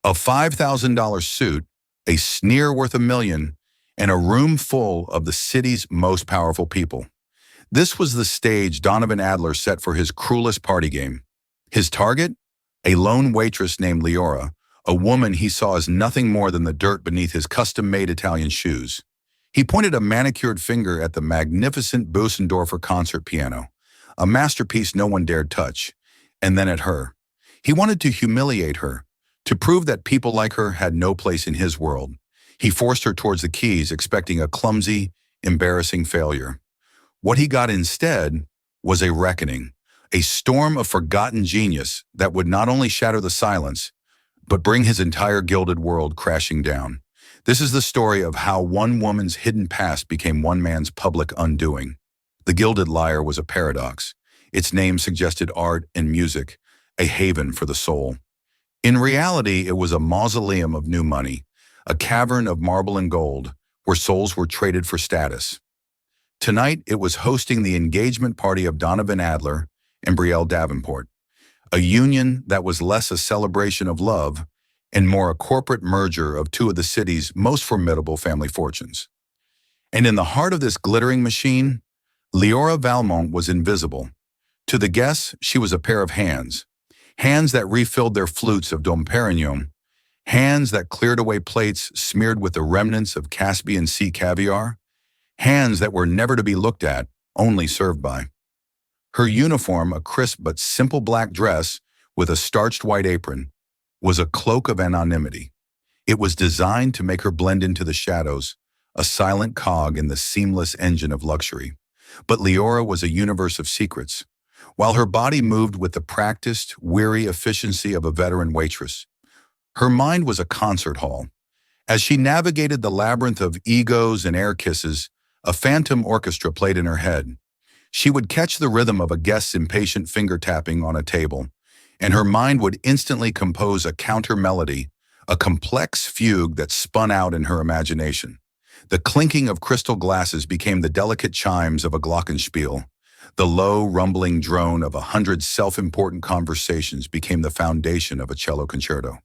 A $5,000 suit, a sneer worth $1 million, and a room full of the city's most powerful people. This was the stage Donovan Adler set for his cruelest party game. His target? A lone waitress named Leora, a woman he saw as nothing more than the dirt beneath his custom-made Italian shoes. He pointed a manicured finger at the magnificent Bösendorfer concert piano, a masterpiece no one dared touch, and then at her. He wanted to humiliate her, to prove that people like her had no place in his world. He forced her towards the keys, expecting a clumsy, embarrassing failure. What he got instead was a reckoning, a storm of forgotten genius that would not only shatter the silence, but bring his entire gilded world crashing down. This is the story of how one woman's hidden past became one man's public undoing. The Gilded Lyre was a paradox. Its name suggested art and music, a haven for the soul. In reality, it was a mausoleum of new money, a cavern of marble and gold, where souls were traded for status. Tonight, it was hosting the engagement party of Donovan Adler and Brielle Davenport, a union that was less a celebration of love and more a corporate merger of two of the city's most formidable family fortunes. And in the heart of this glittering machine, Leora Valmont was invisible. To the guests, she was a pair of hands that refilled their flutes of Dom Perignon, hands that cleared away plates smeared with the remnants of Caspian Sea caviar, hands that were never to be looked at, only served by. Her uniform, a crisp but simple black dress with a starched white apron, was a cloak of anonymity. It was designed to make her blend into the shadows, a silent cog in the seamless engine of luxury. But Leora was a universe of secrets. While her body moved with the practiced, weary efficiency of a veteran waitress, her mind was a concert hall. As she navigated the labyrinth of egos and air kisses, a phantom orchestra played in her head. She would catch the rhythm of a guest's impatient finger-tapping on a table, and her mind would instantly compose a counter-melody, a complex fugue that spun out in her imagination. The clinking of crystal glasses became the delicate chimes of a glockenspiel. The low, rumbling drone of 100 self-important conversations became the foundation of a cello concerto.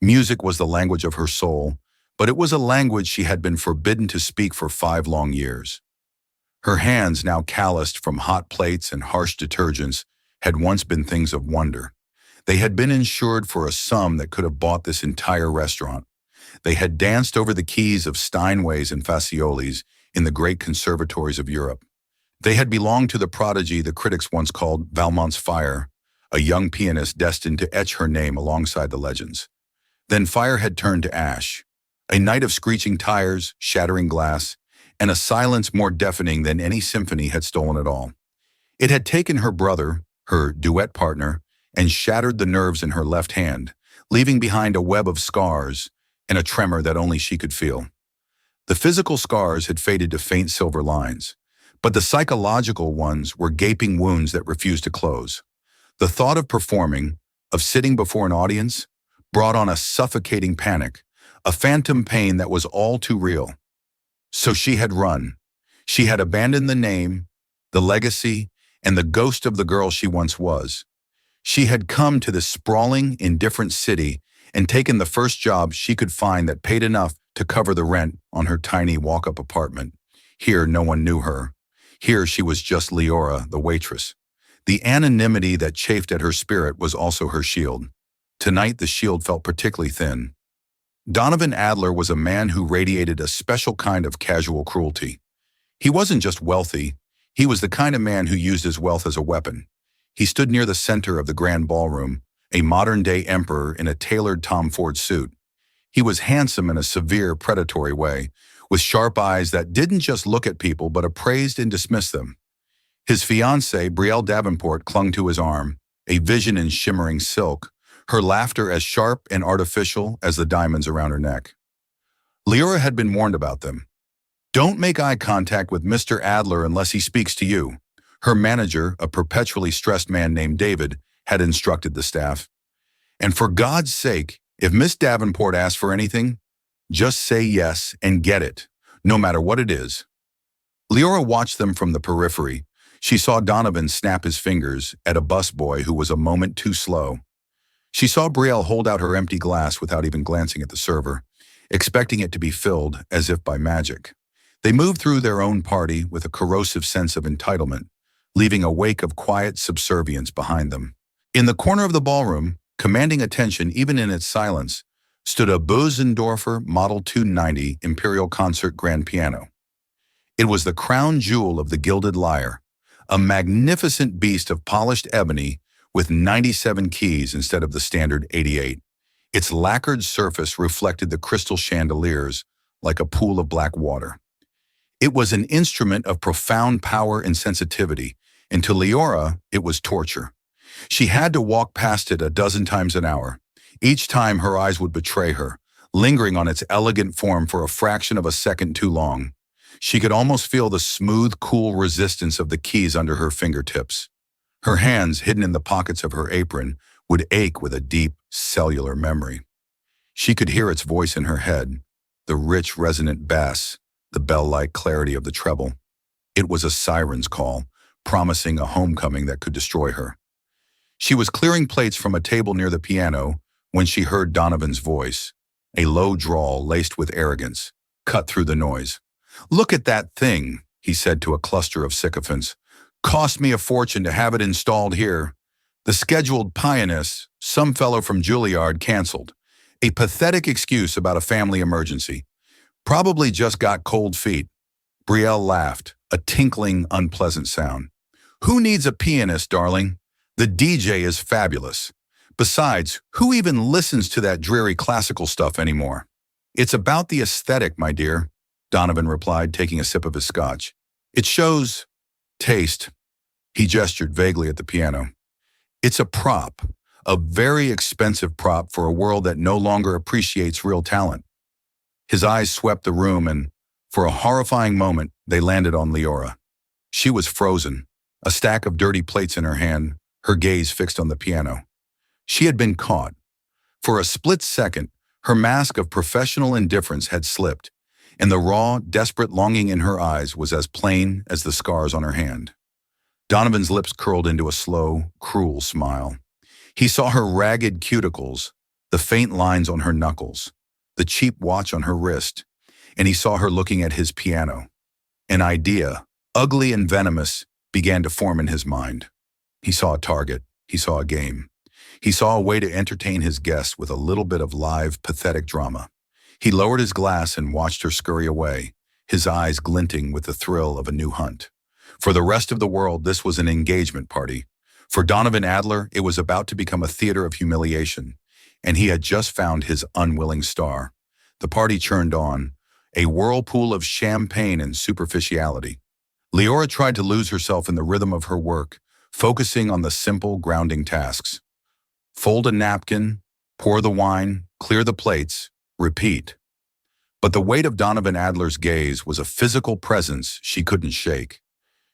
Music was the language of her soul, but it was a language she had been forbidden to speak for 5 long years. Her hands, now calloused from hot plates and harsh detergents, had once been things of wonder. They had been insured for a sum that could have bought this entire restaurant. They had danced over the keys of Steinways and Faciolis in the great conservatories of Europe. They had belonged to the prodigy the critics once called Valmont's Fire, a young pianist destined to etch her name alongside the legends. Then fire had turned to ash, a night of screeching tires, shattering glass, and a silence more deafening than any symphony had stolen it all. It had taken her brother, her duet partner, and shattered the nerves in her left hand, leaving behind a web of scars and a tremor that only she could feel. The physical scars had faded to faint silver lines, but the psychological ones were gaping wounds that refused to close. The thought of performing, of sitting before an audience, brought on a suffocating panic, a phantom pain that was all too real. So she had run. She had abandoned the name, the legacy, and the ghost of the girl she once was. She had come to this sprawling, indifferent city and taken the first job she could find that paid enough to cover the rent on her tiny walk-up apartment. Here, no one knew her. Here, she was just Leora, the waitress. The anonymity that chafed at her spirit was also her shield. Tonight, the shield felt particularly thin. Donovan Adler was a man who radiated a special kind of casual cruelty. He wasn't just wealthy. He was the kind of man who used his wealth as a weapon. He stood near the center of the grand ballroom, a modern-day emperor in a tailored Tom Ford suit. He was handsome in a severe, predatory way, with sharp eyes that didn't just look at people but appraised and dismissed them. His fiancée, Brielle Davenport, clung to his arm, a vision in shimmering silk, her laughter as sharp and artificial as the diamonds around her neck. Leora had been warned about them. Don't make eye contact with Mr. Adler unless he speaks to you. Her manager, a perpetually stressed man named David, had instructed the staff. And for God's sake, if Miss Davenport asks for anything, just say yes and get it, no matter what it is. Leora watched them from the periphery. She saw Donovan snap his fingers at a busboy who was a moment too slow. She saw Brielle hold out her empty glass without even glancing at the server, expecting it to be filled as if by magic. They moved through their own party with a corrosive sense of entitlement, leaving a wake of quiet subservience behind them. In the corner of the ballroom, commanding attention even in its silence, stood a Bösendorfer Model 290 Imperial Concert grand piano. It was the crown jewel of the Gilded Lyre, a magnificent beast of polished ebony with 97 keys instead of the standard 88. Its lacquered surface reflected the crystal chandeliers like a pool of black water. It was an instrument of profound power and sensitivity, and to Leora, it was torture. She had to walk past it a dozen times an hour. Each time her eyes would betray her, lingering on its elegant form for a fraction of a second too long. She could almost feel the smooth, cool resistance of the keys under her fingertips. Her hands, hidden in the pockets of her apron, would ache with a deep, cellular memory. She could hear its voice in her head, the rich, resonant bass, the bell-like clarity of the treble. It was a siren's call, promising a homecoming that could destroy her. She was clearing plates from a table near the piano when she heard Donovan's voice, a low drawl laced with arrogance, cut through the noise. "Look at that thing," he said to a cluster of sycophants. "Cost me a fortune to have it installed here. The scheduled pianist, some fellow from Juilliard, canceled. A pathetic excuse about a family emergency. Probably just got cold feet." Brielle laughed, a tinkling, unpleasant sound. "Who needs a pianist, darling? The DJ is fabulous. Besides, who even listens to that dreary classical stuff anymore?" "It's about the aesthetic, my dear," Donovan replied, taking a sip of his scotch. "It shows taste." He gestured vaguely at the piano. "It's a prop, a very expensive prop for a world that no longer appreciates real talent." His eyes swept the room and, for a horrifying moment, they landed on Leora. She was frozen, a stack of dirty plates in her hand, her gaze fixed on the piano. She had been caught. For a split second, her mask of professional indifference had slipped, and the raw, desperate longing in her eyes was as plain as the scars on her hand. Donovan's lips curled into a slow, cruel smile. He saw her ragged cuticles, the faint lines on her knuckles, the cheap watch on her wrist, and he saw her looking at his piano. An idea, ugly and venomous, began to form in his mind. He saw a target. He saw a game. He saw a way to entertain his guests with a little bit of live, pathetic drama. He lowered his glass and watched her scurry away, his eyes glinting with the thrill of a new hunt. For the rest of the world, this was an engagement party. For Donovan Adler, it was about to become a theater of humiliation, and he had just found his unwilling star. The party churned on, a whirlpool of champagne and superficiality. Leora tried to lose herself in the rhythm of her work, focusing on the simple, grounding tasks. Fold a napkin, pour the wine, clear the plates, repeat. But the weight of Donovan Adler's gaze was a physical presence she couldn't shake.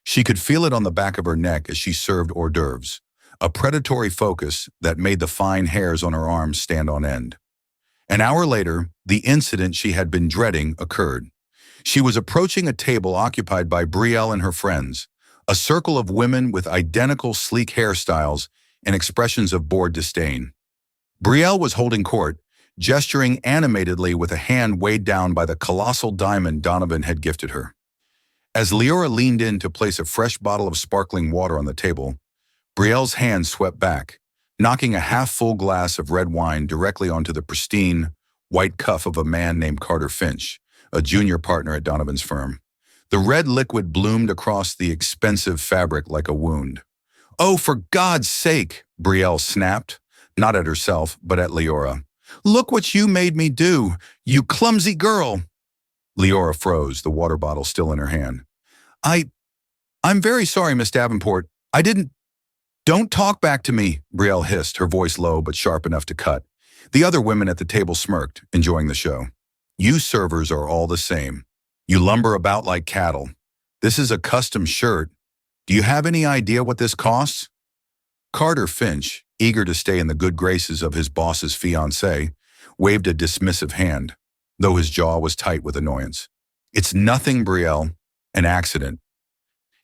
She could feel it on the back of her neck as she served hors d'oeuvres, a predatory focus that made the fine hairs on her arms stand on end. An hour later, the incident she had been dreading occurred. She was approaching a table occupied by Brielle and her friends, a circle of women with identical sleek hairstyles and expressions of bored disdain. Brielle was holding court, gesturing animatedly with a hand weighed down by the colossal diamond Donovan had gifted her. As Leora leaned in to place a fresh bottle of sparkling water on the table, Brielle's hand swept back, knocking a half-full glass of red wine directly onto the pristine, white cuff of a man named Carter Finch, a junior partner at Donovan's firm. The red liquid bloomed across the expensive fabric like a wound. "Oh, for God's sake," Brielle snapped, not at herself, but at Leora. "Look what you made me do, you clumsy girl." Leora froze, the water bottle still in her hand. I'm very sorry, Miss Davenport. I didn't—" "Don't talk back to me," Brielle hissed, her voice low but sharp enough to cut. The other women at the table smirked, enjoying the show. "You servers are all the same. You lumber about like cattle. This is a custom shirt. Do you have any idea what this costs?" Carter Finch, eager to stay in the good graces of his boss's fiancée, waved a dismissive hand, though his jaw was tight with annoyance. "It's nothing, Brielle. An accident."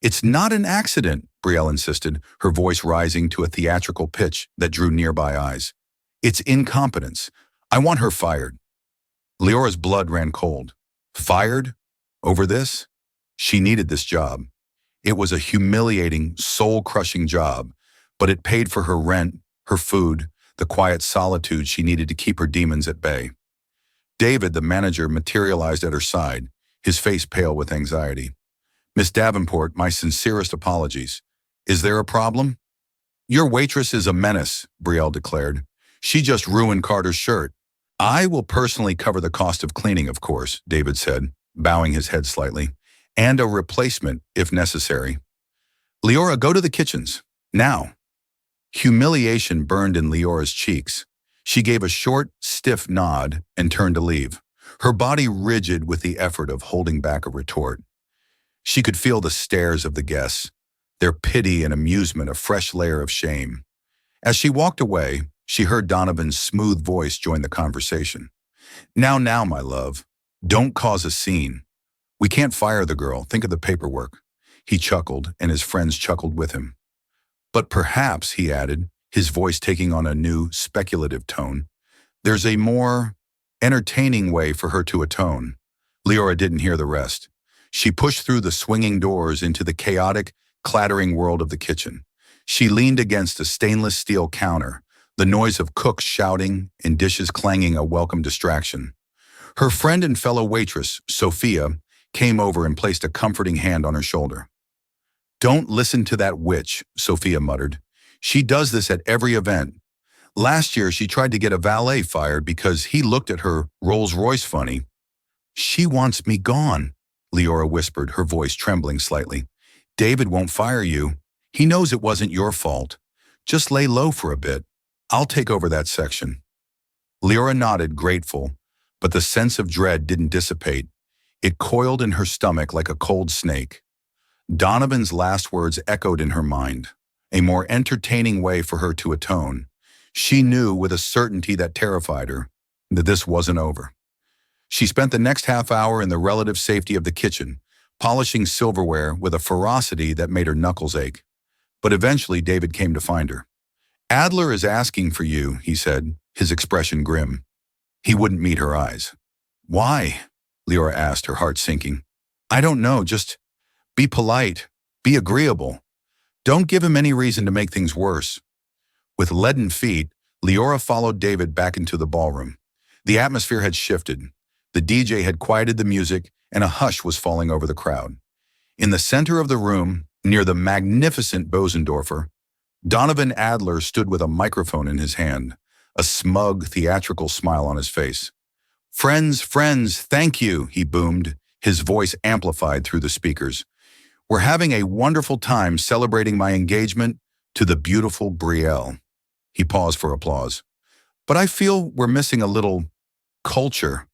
"It's not an accident," Brielle insisted, her voice rising to a theatrical pitch that drew nearby eyes. It's incompetence. I want her fired. Leora's blood ran cold. Fired? Over this? She needed this job. It was a humiliating, soul-crushing job, but it paid for her rent, her food, the quiet solitude she needed to keep her demons at bay. David, the manager, materialized at her side, his face pale with anxiety. Miss Davenport, my sincerest apologies. Is there a problem? Your waitress is a menace, Brielle declared. She just ruined Carter's shirt. I will personally cover the cost of cleaning, of course, David said, bowing his head slightly, and a replacement if necessary. Leora, go to the kitchens. Now. Humiliation burned in Leora's cheeks. She gave a short, stiff nod and turned to leave, her body rigid with the effort of holding back a retort. She could feel the stares of the guests, their pity and amusement a fresh layer of shame. As she walked away, she heard Donovan's smooth voice join the conversation. Now, my love, don't cause a scene. We can't fire the girl. Think of the paperwork. He chuckled, and his friends chuckled with him. But perhaps, he added, his voice taking on a new, speculative tone, there's a more entertaining way for her to atone. Leora didn't hear the rest. She pushed through the swinging doors into the chaotic, clattering world of the kitchen. She leaned against a stainless steel counter, the noise of cooks shouting and dishes clanging a welcome distraction. Her friend and fellow waitress, Sophia, came over and placed a comforting hand on her shoulder. Don't listen to that witch, Sophia muttered. She does this at every event. Last year, she tried to get a valet fired because he looked at her Rolls-Royce funny. She wants me gone, Leora whispered, her voice trembling slightly. David won't fire you. He knows it wasn't your fault. Just lay low for a bit. I'll take over that section. Leora nodded, grateful, but the sense of dread didn't dissipate. It coiled in her stomach like a cold snake. Donovan's last words echoed in her mind, a more entertaining way for her to atone. She knew with a certainty that terrified her that this wasn't over. She spent the next half hour in the relative safety of the kitchen, polishing silverware with a ferocity that made her knuckles ache. But eventually David came to find her. Adler is asking for you, he said, his expression grim. He wouldn't meet her eyes. Why? Leora asked, her heart sinking. I don't know, just be polite, be agreeable. Don't give him any reason to make things worse. With leaden feet, Leora followed David back into the ballroom. The atmosphere had shifted. The DJ had quieted the music, and a hush was falling over the crowd. In the center of the room, near the magnificent Bosendorfer, Donovan Adler stood with a microphone in his hand, a smug, theatrical smile on his face. Friends, thank you, he boomed, his voice amplified through the speakers. We're having a wonderful time celebrating my engagement to the beautiful Brielle. He paused for applause. But I feel we're missing a little culture,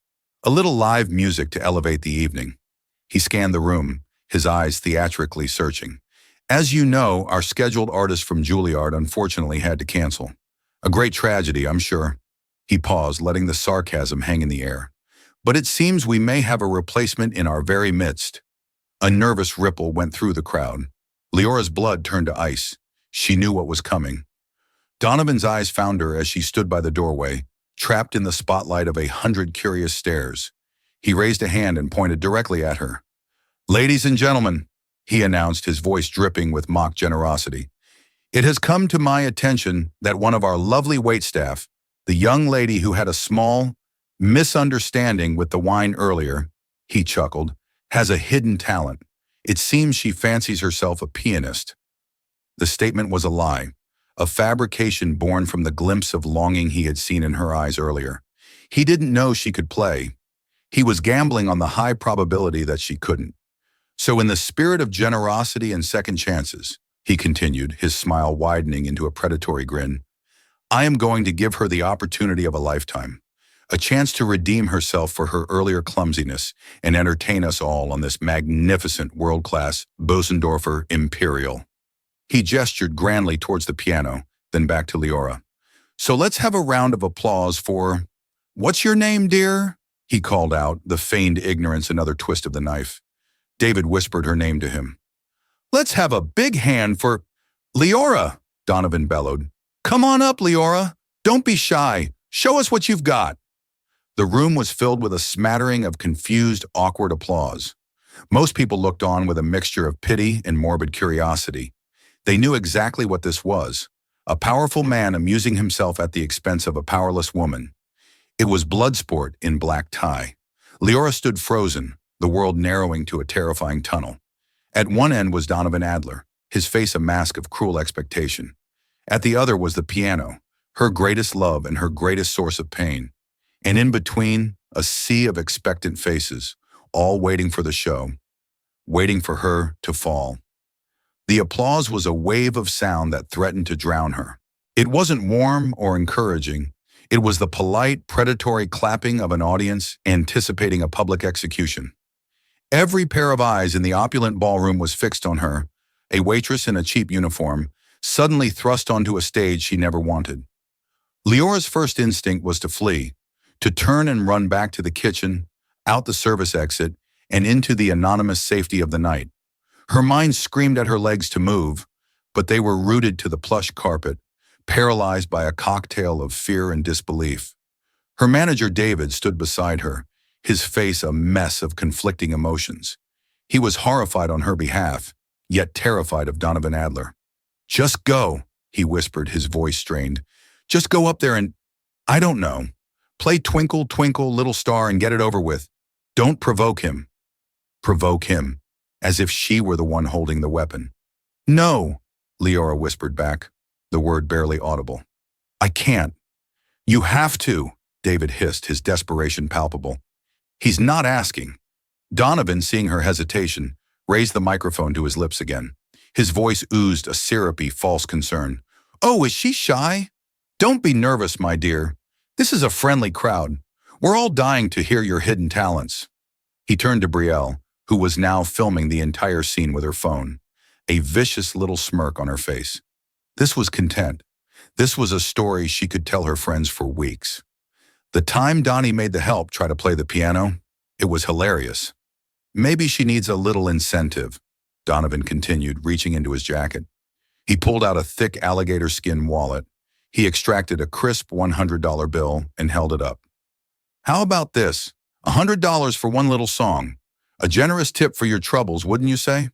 a little live music to elevate the evening. He scanned the room, his eyes theatrically searching. As you know, our scheduled artist from Juilliard unfortunately had to cancel. A great tragedy, I'm sure. He paused, letting the sarcasm hang in the air. But it seems we may have a replacement in our very midst. A nervous ripple went through the crowd. Leora's blood turned to ice. She knew what was coming. Donovan's eyes found her as she stood by the doorway, trapped in the spotlight of 100 curious stares. He raised a hand and pointed directly at her. Ladies and gentlemen, he announced, his voice dripping with mock generosity. It has come to my attention that one of our lovely waitstaff, the young lady who had a small misunderstanding with the wine earlier, he chuckled, has a hidden talent. It seems she fancies herself a pianist. The statement was a lie, a fabrication born from the glimpse of longing he had seen in her eyes earlier. He didn't know she could play. He was gambling on the high probability that she couldn't. So in the spirit of generosity and second chances, he continued, his smile widening into a predatory grin, I am going to give her the opportunity of a lifetime, a chance to redeem herself for her earlier clumsiness and entertain us all on this magnificent world-class Bosendorfer Imperial. He gestured grandly towards the piano, then back to Leora. So let's have a round of applause for, what's your name, dear? He called out, the feigned ignorance another twist of the knife. David whispered her name to him. Let's have a big hand for Leora, Donovan bellowed. Come on up, Leora. Don't be shy. Show us what you've got." The room was filled with a smattering of confused, awkward applause. Most people looked on with a mixture of pity and morbid curiosity. They knew exactly what this was: a powerful man amusing himself at the expense of a powerless woman. It was Bloodsport in black tie. Leora stood frozen, the world narrowing to a terrifying tunnel. At one end was Donovan Adler, his face a mask of cruel expectation. At the other was the piano, her greatest love and her greatest source of pain. And in between, a sea of expectant faces, all waiting for the show, waiting for her to fall. The applause was a wave of sound that threatened to drown her. It wasn't warm or encouraging. It was the polite, predatory clapping of an audience anticipating a public execution. Every pair of eyes in the opulent ballroom was fixed on her, a waitress in a cheap uniform, suddenly thrust onto a stage she never wanted. Leora's first instinct was to flee, to turn and run back to the kitchen, out the service exit, and into the anonymous safety of the night. Her mind screamed at her legs to move, but they were rooted to the plush carpet, paralyzed by a cocktail of fear and disbelief. Her manager, David, stood beside her, his face a mess of conflicting emotions. He was horrified on her behalf, yet terrified of Donovan Adler. "Just go," he whispered, his voice strained. "Just go up there and, I don't know, play Twinkle, Twinkle, Little Star and get it over with. Don't provoke him." Provoke him, as if she were the one holding the weapon. "No," Leora whispered back, the word barely audible. "I can't." "You have to," David hissed, his desperation palpable. "He's not asking." Donovan, seeing her hesitation, raised the microphone to his lips again. His voice oozed a syrupy, false concern. "Oh, is she shy? Don't be nervous, my dear. This is a friendly crowd. We're all dying to hear your hidden talents." He turned to Brielle, who was now filming the entire scene with her phone, a vicious little smirk on her face. This was content. This was a story she could tell her friends for weeks. The time Donnie made the help try to play the piano, it was hilarious. "Maybe she needs a little incentive," Donovan continued, reaching into his jacket. He pulled out a thick alligator skin wallet. He extracted a crisp $100 bill and held it up. "How about this? $100 for one little song. A generous tip for your troubles, wouldn't you say?"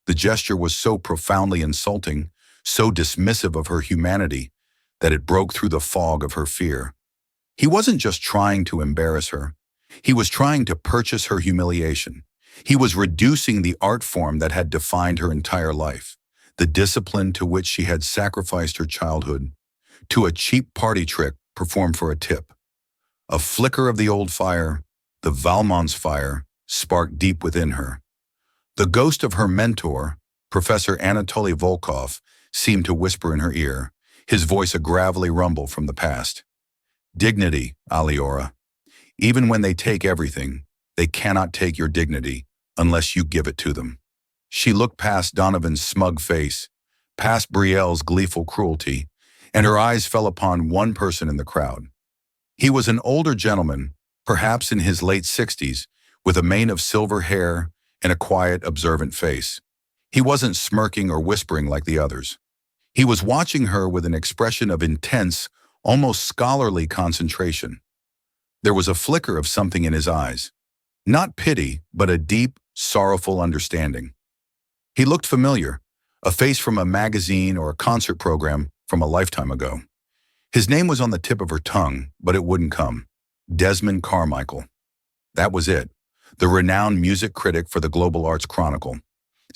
The gesture was so profoundly insulting, so dismissive of her humanity, that it broke through the fog of her fear. He wasn't just trying to embarrass her. He was trying to purchase her humiliation. He was reducing the art form that had defined her entire life, the discipline to which she had sacrificed her childhood, to a cheap party trick performed for a tip. A flicker of the old fire, the Valmont's fire, sparked deep within her. The ghost of her mentor, Professor Anatoly Volkov, seemed to whisper in her ear, his voice a gravelly rumble from the past. "Dignity, Leora. Even when they take everything, they cannot take your dignity unless you give it to them." She looked past Donovan's smug face, past Brielle's gleeful cruelty, and her eyes fell upon one person in the crowd. He was an older gentleman, perhaps in his late 60s, with a mane of silver hair and a quiet, observant face. He wasn't smirking or whispering like the others. He was watching her with an expression of intense, almost scholarly concentration. There was a flicker of something in his eyes. Not pity, but a deep, sorrowful understanding. He looked familiar, a face from a magazine or a concert program from a lifetime ago. His name was on the tip of her tongue, but it wouldn't come. Desmond Carmichael. That was it, the renowned music critic for the Global Arts Chronicle.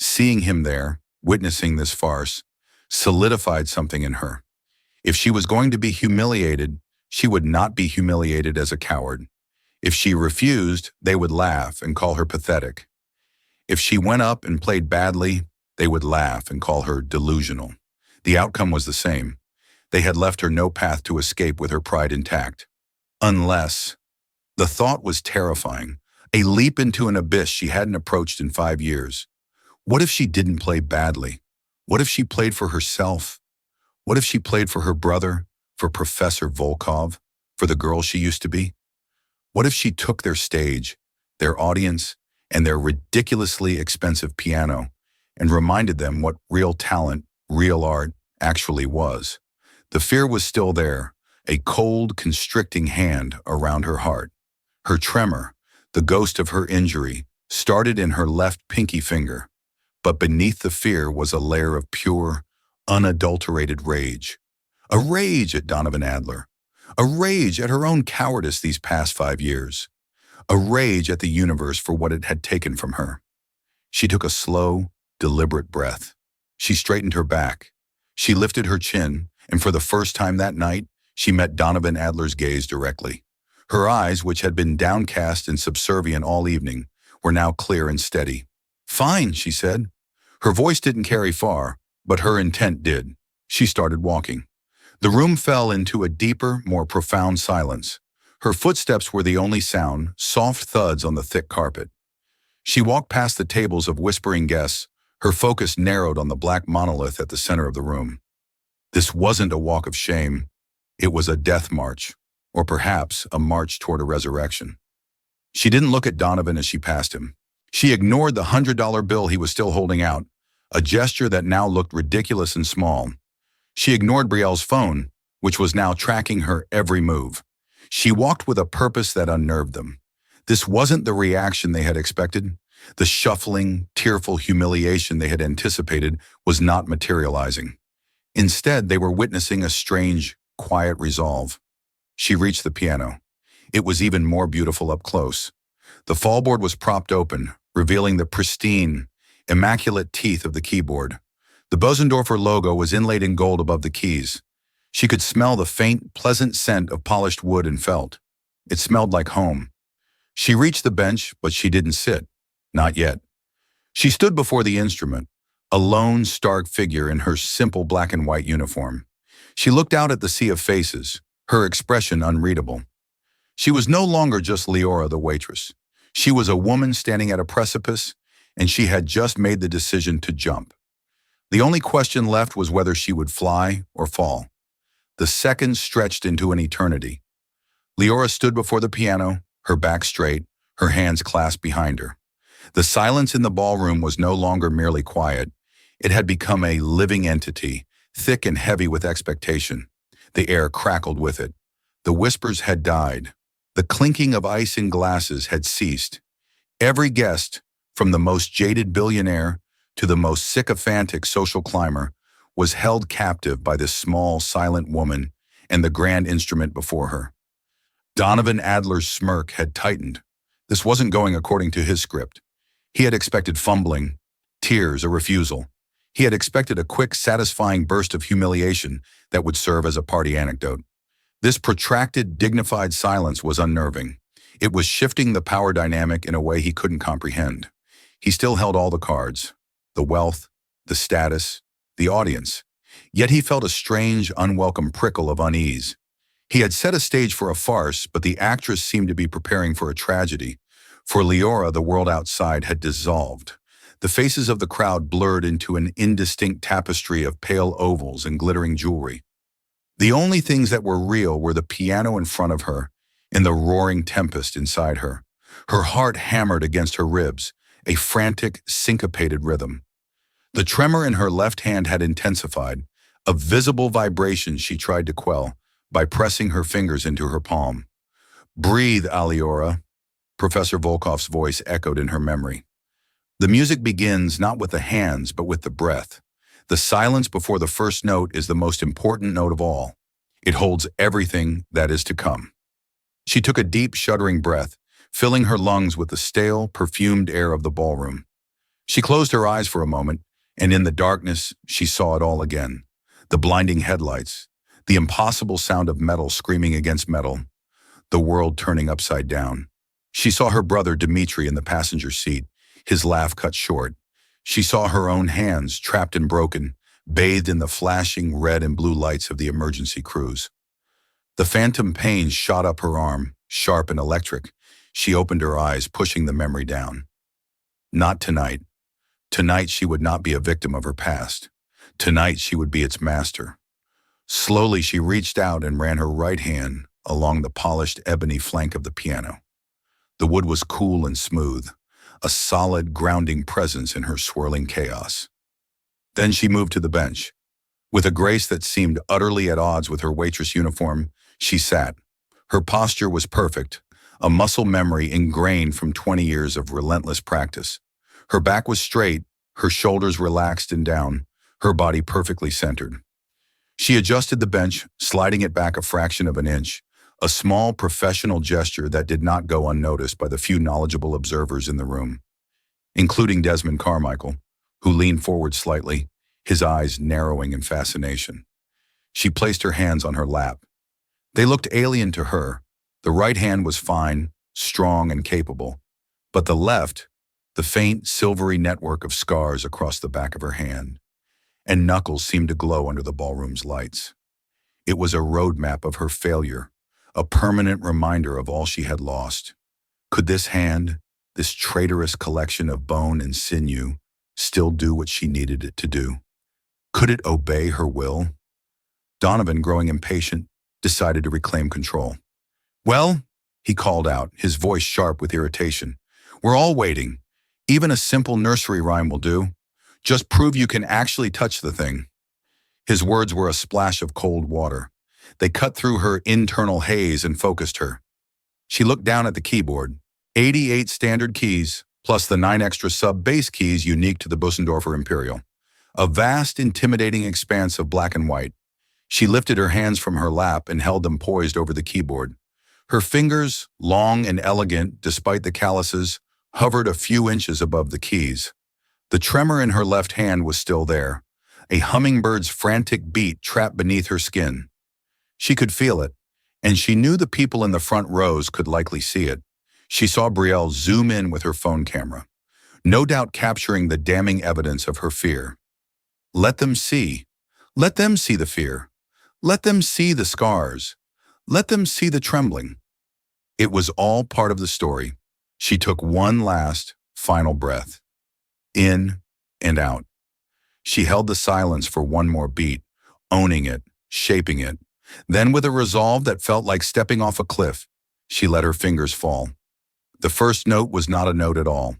Seeing him there, witnessing this farce, solidified something in her. If she was going to be humiliated, she would not be humiliated as a coward. If she refused, they would laugh and call her pathetic. If she went up and played badly, they would laugh and call her delusional. The outcome was the same. They had left her no path to escape with her pride intact. Unless, the thought was terrifying, a leap into an abyss she hadn't approached in 5 years. What if she didn't play badly? What if she played for herself? What if she played for her brother, for Professor Volkov, for the girl she used to be? What if she took their stage, their audience, and their ridiculously expensive piano and reminded them what real talent, real art, actually was? The fear was still there, a cold, constricting hand around her heart. Her tremor, the ghost of her injury, started in her left pinky finger, but beneath the fear was a layer of pure, unadulterated rage. A rage at Donovan Adler. A rage at her own cowardice these past 5 years. A rage at the universe for what it had taken from her. She took a slow, deliberate breath. She straightened her back. She lifted her chin, and for the first time that night, she met Donovan Adler's gaze directly. Her eyes, which had been downcast and subservient all evening, were now clear and steady. "Fine," she said. Her voice didn't carry far, but her intent did. She started walking. The room fell into a deeper, more profound silence. Her footsteps were the only sound, soft thuds on the thick carpet. She walked past the tables of whispering guests, her focus narrowed on the black monolith at the center of the room. This wasn't a walk of shame. It was a death march, or perhaps a march toward a resurrection. She didn't look at Donovan as she passed him. She ignored the $100 bill he was still holding out, a gesture that now looked ridiculous and small. She ignored Brielle's phone, which was now tracking her every move. She walked with a purpose that unnerved them. This wasn't the reaction they had expected. The shuffling, tearful humiliation they had anticipated was not materializing. Instead, they were witnessing a strange, quiet resolve. She reached the piano. It was even more beautiful up close. The fallboard was propped open, revealing the pristine, immaculate teeth of the keyboard. The Bosendorfer logo was inlaid in gold above the keys. She could smell the faint, pleasant scent of polished wood and felt. It smelled like home. She reached the bench, but she didn't sit. Not yet. She stood before the instrument, a lone, stark figure in her simple black and white uniform. She looked out at the sea of faces, her expression unreadable. She was no longer just Leora the waitress. She was a woman standing at a precipice, and she had just made the decision to jump. The only question left was whether she would fly or fall. The seconds stretched into an eternity. Leora stood before the piano, her back straight, her hands clasped behind her. The silence in the ballroom was no longer merely quiet. It had become a living entity, thick and heavy with expectation. The air crackled with it. The whispers had died. The clinking of ice in glasses had ceased. Every guest, from the most jaded billionaire to the most sycophantic social climber, was held captive by this small, silent woman and the grand instrument before her. Donovan Adler's smirk had tightened. This wasn't going according to his script. He had expected fumbling, tears, a refusal. He had expected a quick, satisfying burst of humiliation that would serve as a party anecdote. This protracted, dignified silence was unnerving. It was shifting the power dynamic in a way he couldn't comprehend. He still held all the cards, the wealth, the status, the audience. Yet he felt a strange, unwelcome prickle of unease. He had set a stage for a farce, but the actress seemed to be preparing for a tragedy. For Leora, the world outside had dissolved. The faces of the crowd blurred into an indistinct tapestry of pale ovals and glittering jewelry. The only things that were real were the piano in front of her and the roaring tempest inside her. Her heart hammered against her ribs, a frantic, syncopated rhythm. The tremor in her left hand had intensified, a visible vibration she tried to quell by pressing her fingers into her palm. "Breathe, Aliora," Professor Volkov's voice echoed in her memory. The music begins not with the hands, but with the breath. The silence before the first note is the most important note of all. It holds everything that is to come. She took a deep, shuddering breath, filling her lungs with the stale, perfumed air of the ballroom. She closed her eyes for a moment, and in the darkness, she saw it all again. The blinding headlights, the impossible sound of metal screaming against metal, the world turning upside down. She saw her brother Dmitri in the passenger seat, his laugh cut short. She saw her own hands, trapped and broken, bathed in the flashing red and blue lights of the emergency cruise. The phantom pain shot up her arm, sharp and electric. She opened her eyes, pushing the memory down. Not tonight. Tonight she would not be a victim of her past. Tonight she would be its master. Slowly she reached out and ran her right hand along the polished ebony flank of the piano. The wood was cool and smooth, a solid, grounding presence in her swirling chaos. Then she moved to the bench. With a grace that seemed utterly at odds with her waitress uniform, She sat. Her posture was perfect, a muscle memory ingrained from 20 years of relentless practice. Her back was straight, her shoulders relaxed and down, her body perfectly centered. She adjusted the bench, sliding it back a fraction of an inch, a small professional gesture that did not go unnoticed by the few knowledgeable observers in the room, including Desmond Carmichael, who leaned forward slightly, his eyes narrowing in fascination. She placed her hands on her lap. They looked alien to her. The right hand was fine, strong, and capable, but the left, the faint, silvery network of scars across the back of her hand, and knuckles seemed to glow under the ballroom's lights. It was a roadmap of her failure, a permanent reminder of all she had lost. Could this hand, this traitorous collection of bone and sinew, still do what she needed it to do? Could it obey her will? Donovan, growing impatient, decided to reclaim control. "Well," he called out, his voice sharp with irritation, "we're all waiting. Even a simple nursery rhyme will do. Just prove you can actually touch the thing." His words were a splash of cold water. They cut through her internal haze and focused her. She looked down at the keyboard. 88 standard keys, plus the 9 extra sub-bass keys unique to the Busendorfer Imperial. A vast, intimidating expanse of black and white. She lifted her hands from her lap and held them poised over the keyboard. Her fingers, long and elegant despite the calluses, hovered a few inches above the keys. The tremor in her left hand was still there, a hummingbird's frantic beat trapped beneath her skin. She could feel it, and she knew the people in the front rows could likely see it. She saw Brielle zoom in with her phone camera, no doubt capturing the damning evidence of her fear. Let them see. Let them see the fear. Let them see the scars. Let them see the trembling. It was all part of the story. She took one last, final breath. In and out. She held the silence for one more beat, owning it, shaping it. Then, with a resolve that felt like stepping off a cliff, she let her fingers fall. The first note was not a note at all.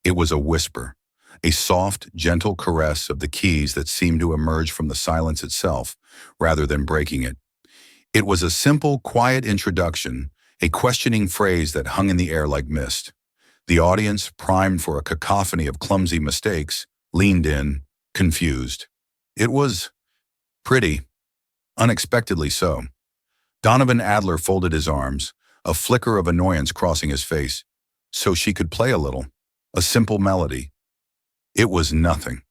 It was a whisper, a soft, gentle caress of the keys that seemed to emerge from the silence itself, rather than breaking it. It was a simple, quiet introduction, a questioning phrase that hung in the air like mist. The audience, primed for a cacophony of clumsy mistakes, leaned in, confused. It was pretty, unexpectedly so. Donovan Adler folded his arms, a flicker of annoyance crossing his face, so she could play a little, a simple melody. It was nothing.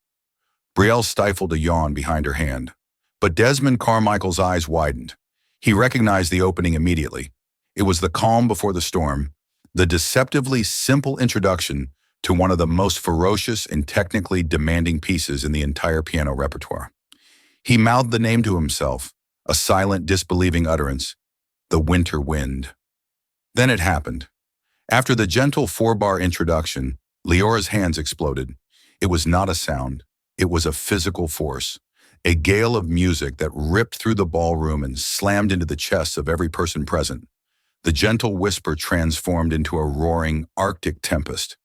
Brielle stifled a yawn behind her hand, but Desmond Carmichael's eyes widened. He recognized the opening immediately. It was the calm before the storm, the deceptively simple introduction to one of the most ferocious and technically demanding pieces in the entire piano repertoire. He mouthed the name to himself, a silent, disbelieving utterance, "The Winter Wind." Then it happened. After the gentle 4-bar introduction, Leora's hands exploded. It was not a sound. It was a physical force, a gale of music that ripped through the ballroom and slammed into the chests of every person present. The gentle whisper transformed into a roaring, arctic tempest.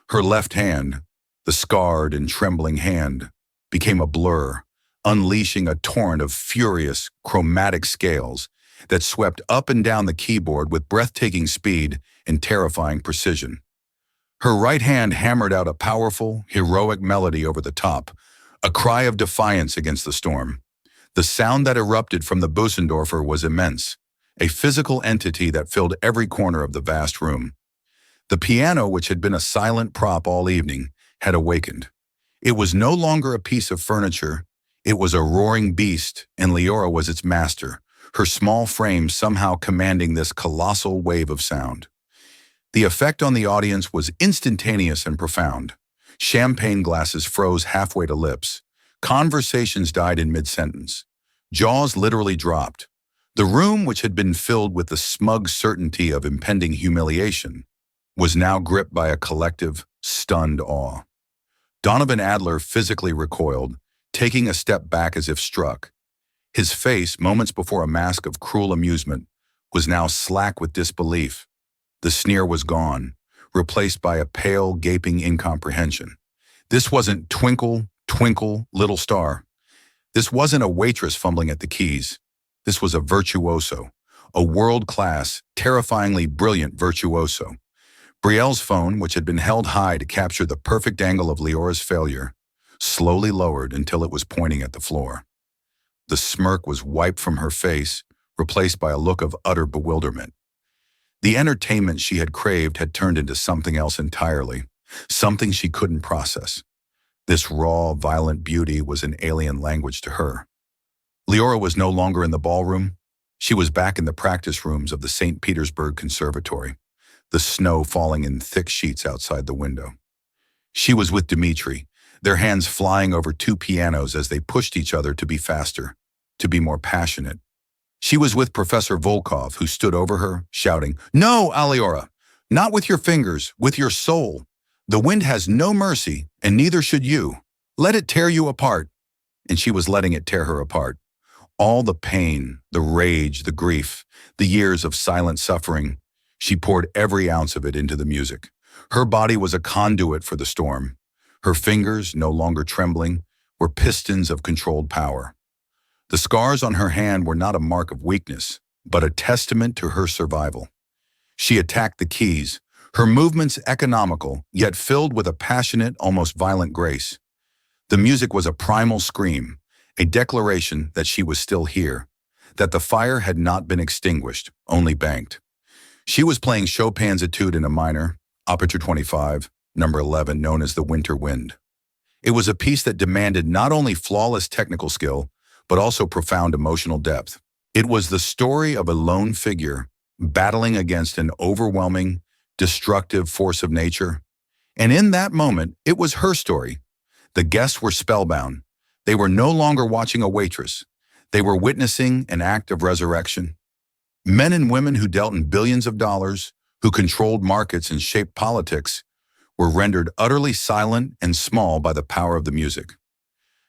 Her left hand, the scarred and trembling hand, became a blur, unleashing a torrent of furious, chromatic scales that swept up and down the keyboard with breathtaking speed and terrifying precision. Her right hand hammered out a powerful, heroic melody over the top, a cry of defiance against the storm. The sound that erupted from the Busendorfer was immense, a physical entity that filled every corner of the vast room. The piano, which had been a silent prop all evening, had awakened. It was no longer a piece of furniture. It was a roaring beast, and Leora was its master, her small frame somehow commanding this colossal wave of sound. The effect on the audience was instantaneous and profound. Champagne glasses froze halfway to lips. Conversations died in mid-sentence. Jaws literally dropped. The room, which had been filled with the smug certainty of impending humiliation, was now gripped by a collective, stunned awe. Donovan Adler physically recoiled, taking a step back as if struck. His face, moments before a mask of cruel amusement, was now slack with disbelief. The sneer was gone, replaced by a pale, gaping incomprehension. This wasn't twinkle, twinkle, little star. This wasn't a waitress fumbling at the keys. This was a virtuoso, a world-class, terrifyingly brilliant virtuoso. Brielle's phone, which had been held high to capture the perfect angle of Leora's failure, slowly lowered until it was pointing at the floor. The smirk was wiped from her face, replaced by a look of utter bewilderment. The entertainment she had craved had turned into something else entirely, something she couldn't process. This raw, violent beauty was an alien language to her. Leora was no longer in the ballroom. She was back in the practice rooms of the St. Petersburg Conservatory, the snow falling in thick sheets outside the window. She was with Dmitri, their hands flying over two pianos as they pushed each other to be faster, to be more passionate. She was with Professor Volkov, who stood over her, shouting, "No, Aliora! Not with your fingers, with your soul. The wind has no mercy, and neither should you. Let it tear you apart." And she was letting it tear her apart. All the pain, the rage, the grief, the years of silent suffering, she poured every ounce of it into the music. Her body was a conduit for the storm. Her fingers, no longer trembling, were pistons of controlled power. The scars on her hand were not a mark of weakness, but a testament to her survival. She attacked the keys, her movements economical, yet filled with a passionate, almost violent grace. The music was a primal scream, a declaration that she was still here, that the fire had not been extinguished, only banked. She was playing Chopin's Etude in a minor, Aperture 25, number 11, known as the Winter Wind. It was a piece that demanded not only flawless technical skill, but also profound emotional depth. It was the story of a lone figure battling against an overwhelming, destructive force of nature. And in that moment, it was her story. The guests were spellbound. They were no longer watching a waitress. They were witnessing an act of resurrection. Men and women who dealt in billions of dollars, who controlled markets and shaped politics, were rendered utterly silent and small by the power of the music.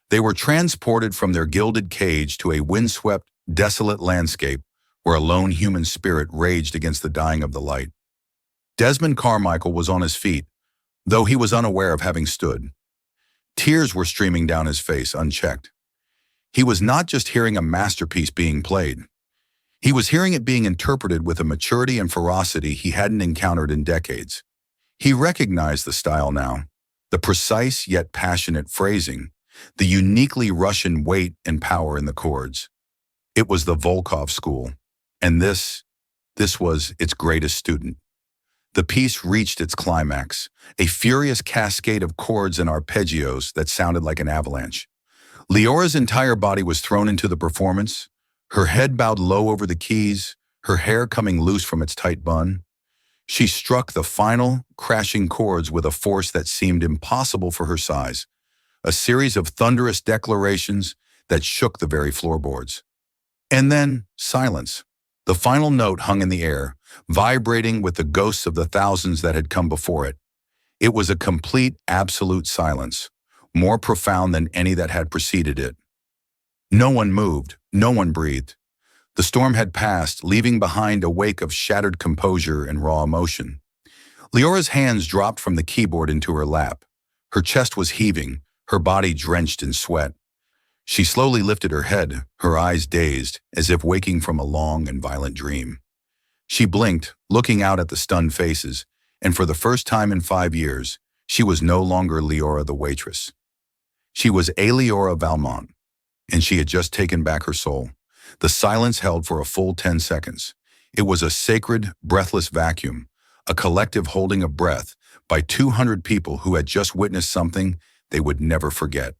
They were transported from their gilded cage to a windswept, desolate landscape where a lone human spirit raged against the dying of the light. Desmond Carmichael was on his feet, though he was unaware of having stood. Tears were streaming down his face, unchecked. He was not just hearing a masterpiece being played. He was hearing it being interpreted with a maturity and ferocity he hadn't encountered in decades. He recognized the style now, the precise yet passionate phrasing, the uniquely Russian weight and power in the chords. It was the Volkov school, and this was its greatest student. The piece reached its climax, a furious cascade of chords and arpeggios that sounded like an avalanche. Leora's entire body was thrown into the performance, her head bowed low over the keys, her hair coming loose from its tight bun. She struck the final, crashing chords with a force that seemed impossible for her size, a series of thunderous declarations that shook the very floorboards. And then, silence. The final note hung in the air, vibrating with the ghosts of the thousands that had come before it. It was a complete, absolute silence, more profound than any that had preceded it. No one moved, no one breathed. The storm had passed, leaving behind a wake of shattered composure and raw emotion. Leora's hands dropped from the keyboard into her lap. Her chest was heaving, her body drenched in sweat. She slowly lifted her head, her eyes dazed, as if waking from a long and violent dream. She blinked, looking out at the stunned faces, and for the first time in 5 years, she was no longer Leora the waitress. She was Leora Valmont, and she had just taken back her soul. The silence held for a full 10 seconds. It was a sacred, breathless vacuum, a collective holding of breath by 200 people who had just witnessed something they would never forget.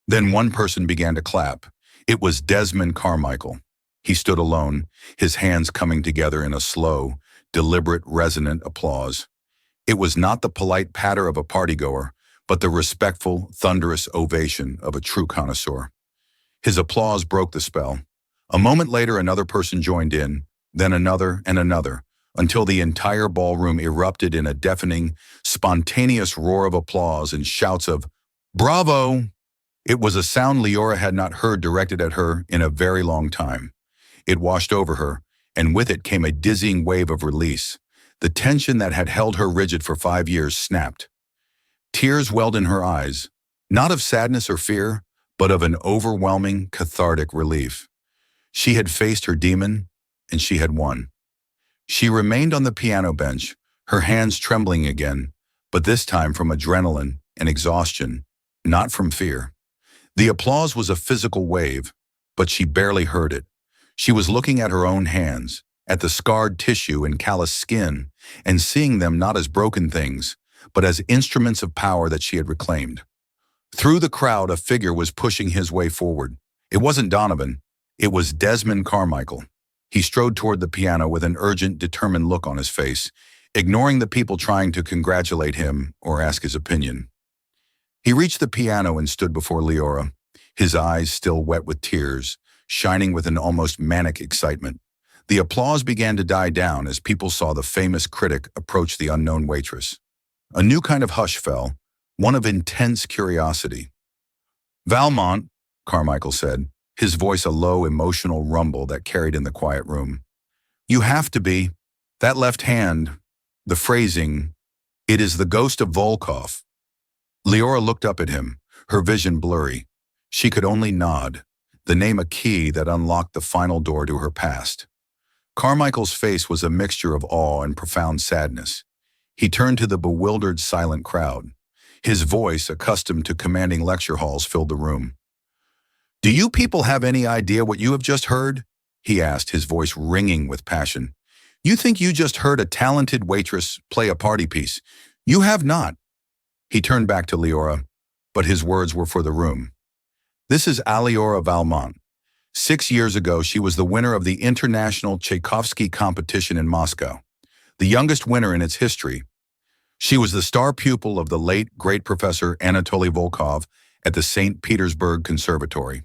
Then one person began to clap. It was Desmond Carmichael. He stood alone, his hands coming together in a slow, deliberate, resonant applause. It was not the polite patter of a partygoer, but the respectful, thunderous ovation of a true connoisseur. His applause broke the spell. A moment later, another person joined in, then another and another, until the entire ballroom erupted in a deafening, spontaneous roar of applause and shouts of "Bravo!" It was a sound Leora had not heard directed at her in a very long time. It washed over her, and with it came a dizzying wave of release. The tension that had held her rigid for 5 years snapped. Tears welled in her eyes, not of sadness or fear, but of an overwhelming, cathartic relief. She had faced her demon, and she had won. She remained on the piano bench, her hands trembling again, but this time from adrenaline and exhaustion, not from fear. The applause was a physical wave, but she barely heard it. She was looking at her own hands, at the scarred tissue and calloused skin, and seeing them not as broken things, but as instruments of power that she had reclaimed. Through the crowd, a figure was pushing his way forward. It wasn't Donovan. It was Desmond Carmichael. He strode toward the piano with an urgent, determined look on his face, ignoring the people trying to congratulate him or ask his opinion. He reached the piano and stood before Leora, his eyes still wet with tears, shining with an almost manic excitement. The applause began to die down as people saw the famous critic approach the unknown waitress. A new kind of hush fell, one of intense curiosity. "Valmont," Carmichael said, his voice a low, emotional rumble that carried in the quiet room. "You have to be. That left hand, the phrasing, it is the ghost of Volkov." Leora looked up at him, her vision blurry. She could only nod, the name a key that unlocked the final door to her past. Carmichael's face was a mixture of awe and profound sadness. He turned to the bewildered, silent crowd. His voice, accustomed to commanding lecture halls, filled the room. "Do you people have any idea what you have just heard?" he asked, his voice ringing with passion. "You think you just heard a talented waitress play a party piece. You have not." He turned back to Leora, but his words were for the room. "This is Aliora Valmont. 6 years ago, she was the winner of the International Tchaikovsky competition in Moscow, the youngest winner in its history. She was the star pupil of the late, great Professor Anatoly Volkov at the St. Petersburg Conservatory.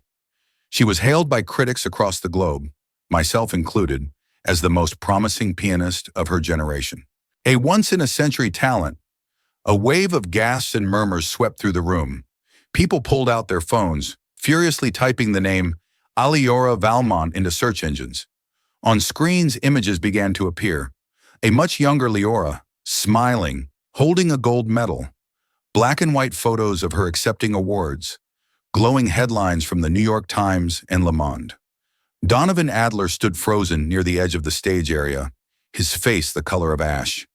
She was hailed by critics across the globe, myself included, as the most promising pianist of her generation. A once-in-a-century talent." A wave of gasps and murmurs swept through the room. People pulled out their phones, furiously typing the name Aliora Valmont into search engines. On screens, images began to appear. A much younger Leora, smiling, holding a gold medal. Black and white photos of her accepting awards. Glowing headlines from the New York Times and Le Monde. Donovan Adler stood frozen near the edge of the stage area, his face the color of ash.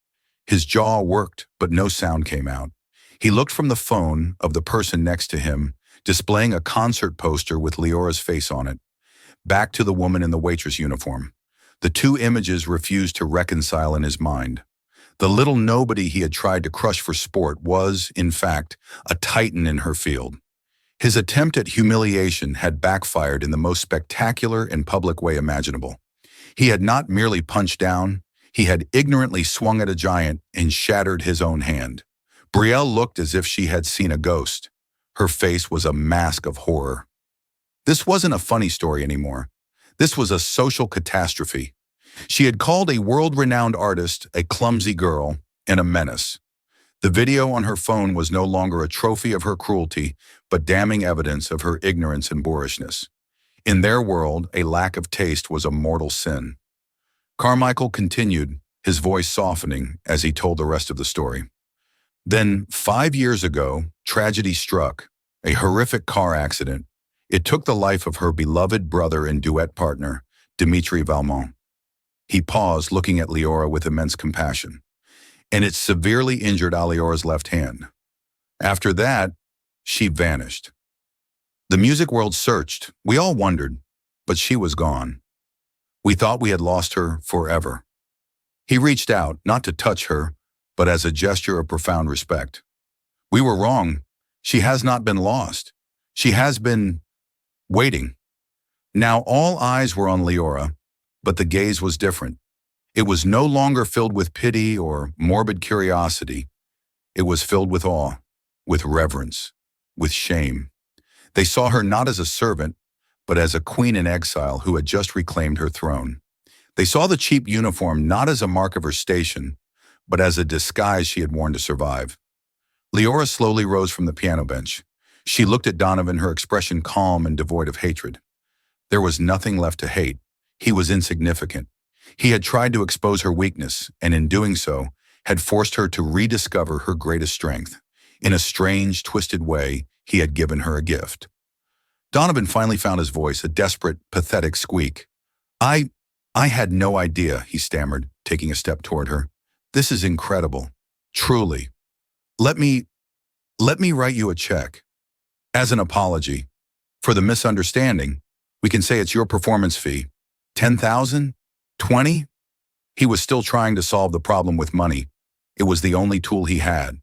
His jaw worked, but no sound came out. He looked from the phone of the person next to him, displaying a concert poster with Leora's face on it, back to the woman in the waitress uniform. The two images refused to reconcile in his mind. The little nobody he had tried to crush for sport was, in fact, a titan in her field. His attempt at humiliation had backfired in the most spectacular and public way imaginable. He had not merely punched down, he had ignorantly swung at a giant and shattered his own hand. Brielle looked as if she had seen a ghost. Her face was a mask of horror. This wasn't a funny story anymore. This was a social catastrophe. She had called a world-renowned artist a clumsy girl and a menace. The video on her phone was no longer a trophy of her cruelty, but damning evidence of her ignorance and boorishness. In their world, a lack of taste was a mortal sin. Carmichael continued, his voice softening as he told the rest of the story. Then, 5 years ago, tragedy struck, a horrific car accident. It took the life of her beloved brother and duet partner, Dmitry Valmont. He paused, looking at Leora with immense compassion. And it severely injured Aliora's left hand. After that, she vanished. The music world searched, we all wondered, but she was gone. We thought we had lost her forever. He reached out, not to touch her, but as a gesture of profound respect. We were wrong. She has not been lost. She has been waiting. Now all eyes were on Leora, but the gaze was different. It was no longer filled with pity or morbid curiosity. It was filled with awe, with reverence, with shame. They saw her not as a servant, but as a queen in exile who had just reclaimed her throne. They saw the cheap uniform not as a mark of her station, but as a disguise she had worn to survive. Leora slowly rose from the piano bench. She looked at Donovan, her expression calm and devoid of hatred. There was nothing left to hate. He was insignificant. He had tried to expose her weakness, and in doing so, had forced her to rediscover her greatest strength. In a strange, twisted way, he had given her a gift. Donovan finally found his voice, a desperate, pathetic squeak. I had no idea, he stammered, taking a step toward her. This is incredible. Truly. Let me, let me write you a check. As an apology. For the misunderstanding, we can say it's your performance fee. 10,000? 20? He was still trying to solve the problem with money. It was the only tool he had.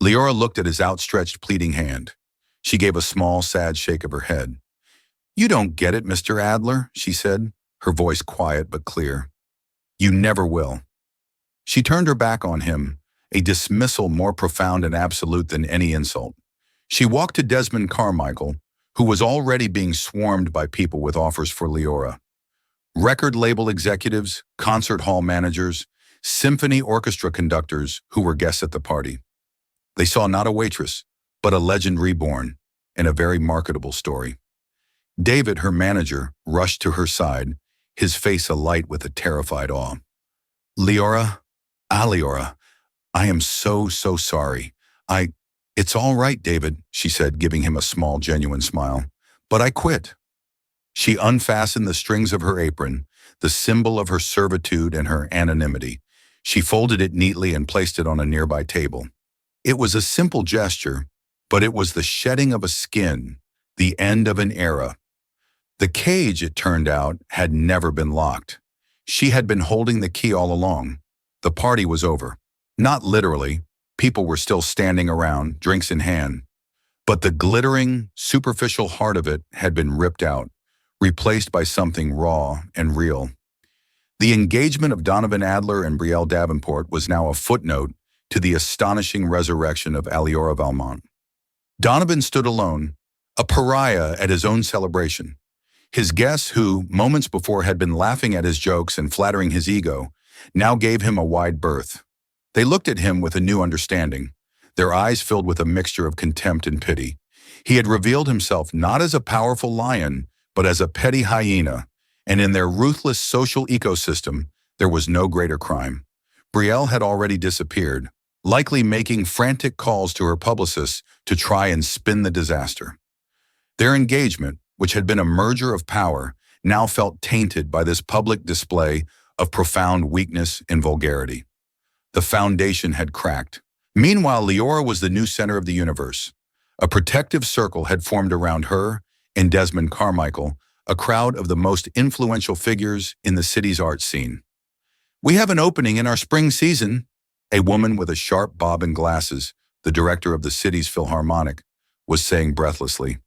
Leora looked at his outstretched, pleading hand. She gave a small, sad shake of her head. You don't get it, Mr. Adler, she said, her voice quiet but clear. You never will. She turned her back on him, a dismissal more profound and absolute than any insult. She walked to Desmond Carmichael, who was already being swarmed by people with offers for Leora. Record label executives, concert hall managers, symphony orchestra conductors who were guests at the party. They saw not a waitress, but a legend reborn, and a very marketable story. David, her manager, rushed to her side, his face alight with a terrified awe. Leora, Leora, I am so sorry. It's all right, David, she said, giving him a small, genuine smile. But I quit. She unfastened the strings of her apron, the symbol of her servitude and her anonymity. She folded it neatly and placed it on a nearby table. It was a simple gesture, but it was the shedding of a skin, the end of an era. The cage, it turned out, had never been locked. She had been holding the key all along. The party was over. Not literally. People were still standing around, drinks in hand. But the glittering, superficial heart of it had been ripped out, replaced by something raw and real. The engagement of Donovan Adler and Brielle Davenport was now a footnote to the astonishing resurrection of Leora Valmont. Donovan stood alone, a pariah at his own celebration. His guests, who moments before had been laughing at his jokes and flattering his ego, now gave him a wide berth. They looked at him with a new understanding, their eyes filled with a mixture of contempt and pity. He had revealed himself not as a powerful lion, but as a petty hyena, and in their ruthless social ecosystem, there was no greater crime. Brielle had already disappeared, likely making frantic calls to her publicists to try and spin the disaster. Their engagement, which had been a merger of power, now felt tainted by this public display of profound weakness and vulgarity. The foundation had cracked. Meanwhile, Leora was the new center of the universe. A protective circle had formed around her and Desmond Carmichael, a crowd of the most influential figures in the city's art scene. We have an opening in our spring season, a woman with a sharp bob and glasses, the director of the city's Philharmonic, was saying breathlessly.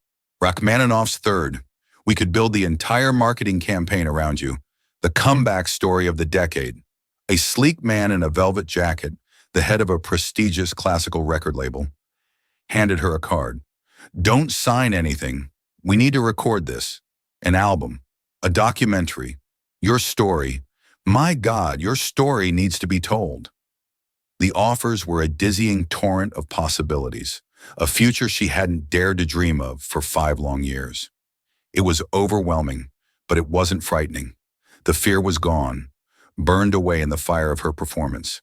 Rachmaninoff's Third. We could build the entire marketing campaign around you. The comeback story of the decade. A sleek man in a velvet jacket, the head of a prestigious classical record label, handed her a card. Don't sign anything. We need to record this. An album. A documentary. Your story. My God, your story needs to be told. The offers were a dizzying torrent of possibilities, a future she hadn't dared to dream of for 5 long years. It was overwhelming, but it wasn't frightening. The fear was gone, burned away in the fire of her performance.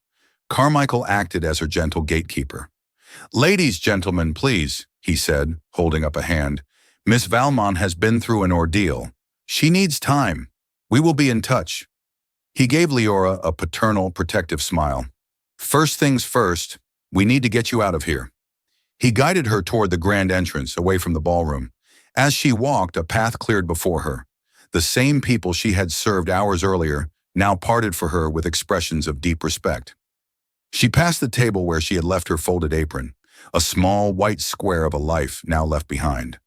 Carmichael acted as her gentle gatekeeper. Ladies, gentlemen, please, he said, holding up a hand. Miss Valmont has been through an ordeal. She needs time. We will be in touch. He gave Leora a paternal, protective smile. First things first, we need to get you out of here. He guided her toward the grand entrance, away from the ballroom. As she walked, a path cleared before her. The same people she had served hours earlier now parted for her with expressions of deep respect. She passed the table where she had left her folded apron, a small white square of a life now left behind.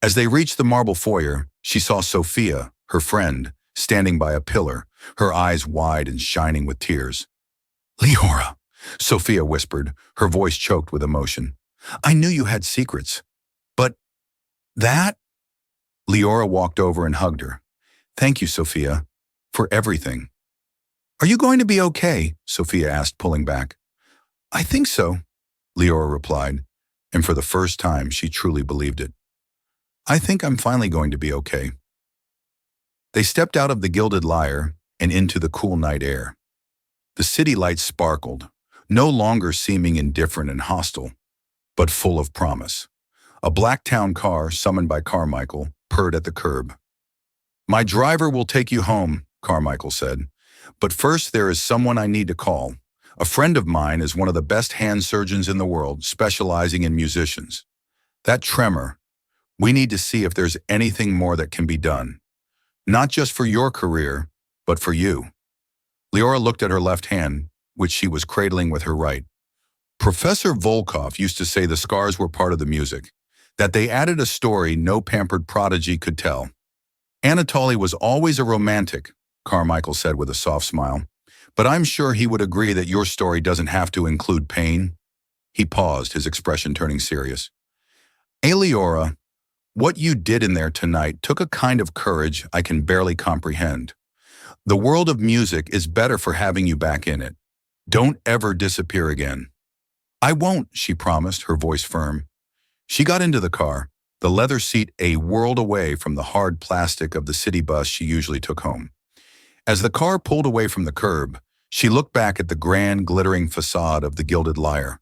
As they reached the marble foyer, she saw Sophia, her friend, standing by a pillar, her eyes wide and shining with tears. Leora, Sophia whispered, her voice choked with emotion. I knew you had secrets, but that? Leora walked over and hugged her. Thank you, Sophia, for everything. Are you going to be okay? Sophia asked, pulling back. I think so, Leora replied, and for the first time she truly believed it. I think I'm finally going to be okay. They stepped out of the Gilded Lyre and into the cool night air. The city lights sparkled, no longer seeming indifferent and hostile, but full of promise. A black town car, summoned by Carmichael, purred at the curb. My driver will take you home, Carmichael said. But first there is someone I need to call. A friend of mine is one of the best hand surgeons in the world, specializing in musicians. That tremor, we need to see if there's anything more that can be done. Not just for your career, but for you. Leora looked at her left hand, which she was cradling with her right. Professor Volkov used to say the scars were part of the music, that they added a story no pampered prodigy could tell. Anatoly was always a romantic, Carmichael said with a soft smile, but I'm sure he would agree that your story doesn't have to include pain. He paused, his expression turning serious. Leora, what you did in there tonight took a kind of courage I can barely comprehend. The world of music is better for having you back in it. Don't ever disappear again. I won't, she promised, her voice firm. She got into the car, the leather seat a world away from the hard plastic of the city bus she usually took home. As the car pulled away from the curb, she looked back at the grand, glittering facade of the Gilded Lyre.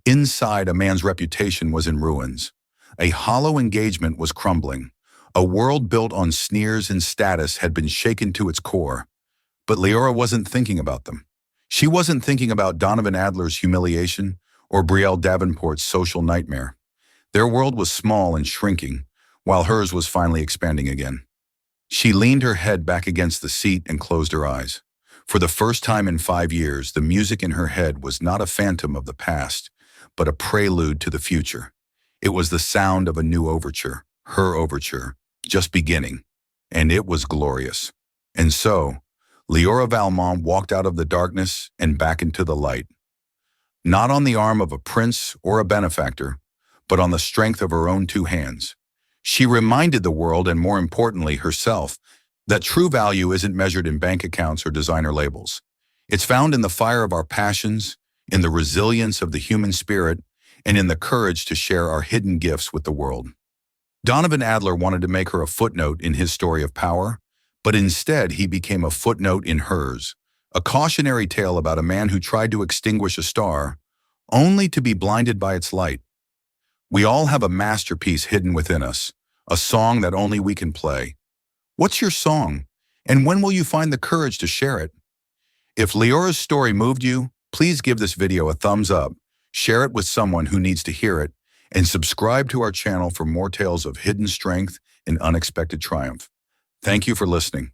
Inside, a man's reputation was in ruins. A hollow engagement was crumbling. A world built on sneers and status had been shaken to its core. But Leora wasn't thinking about them. She wasn't thinking about Donovan Adler's humiliation or Brielle Davenport's social nightmare. Their world was small and shrinking, while hers was finally expanding again. She leaned her head back against the seat and closed her eyes. For the first time in 5 years, the music in her head was not a phantom of the past, but a prelude to the future. It was the sound of a new overture, her overture, just beginning. And it was glorious. And so, Leora Valmont walked out of the darkness and back into the light. Not on the arm of a prince or a benefactor, but on the strength of her own 2 hands. She reminded the world, and more importantly herself, that true value isn't measured in bank accounts or designer labels. It's found in the fire of our passions, in the resilience of the human spirit, and in the courage to share our hidden gifts with the world. Donovan Adler wanted to make her a footnote in his story of power, but instead he became a footnote in hers, a cautionary tale about a man who tried to extinguish a star, only to be blinded by its light. We all have a masterpiece hidden within us, a song that only we can play. What's your song? And when will you find the courage to share it? If Leora's story moved you, please give this video a thumbs up, share it with someone who needs to hear it, and subscribe to our channel for more tales of hidden strength and unexpected triumph. Thank you for listening.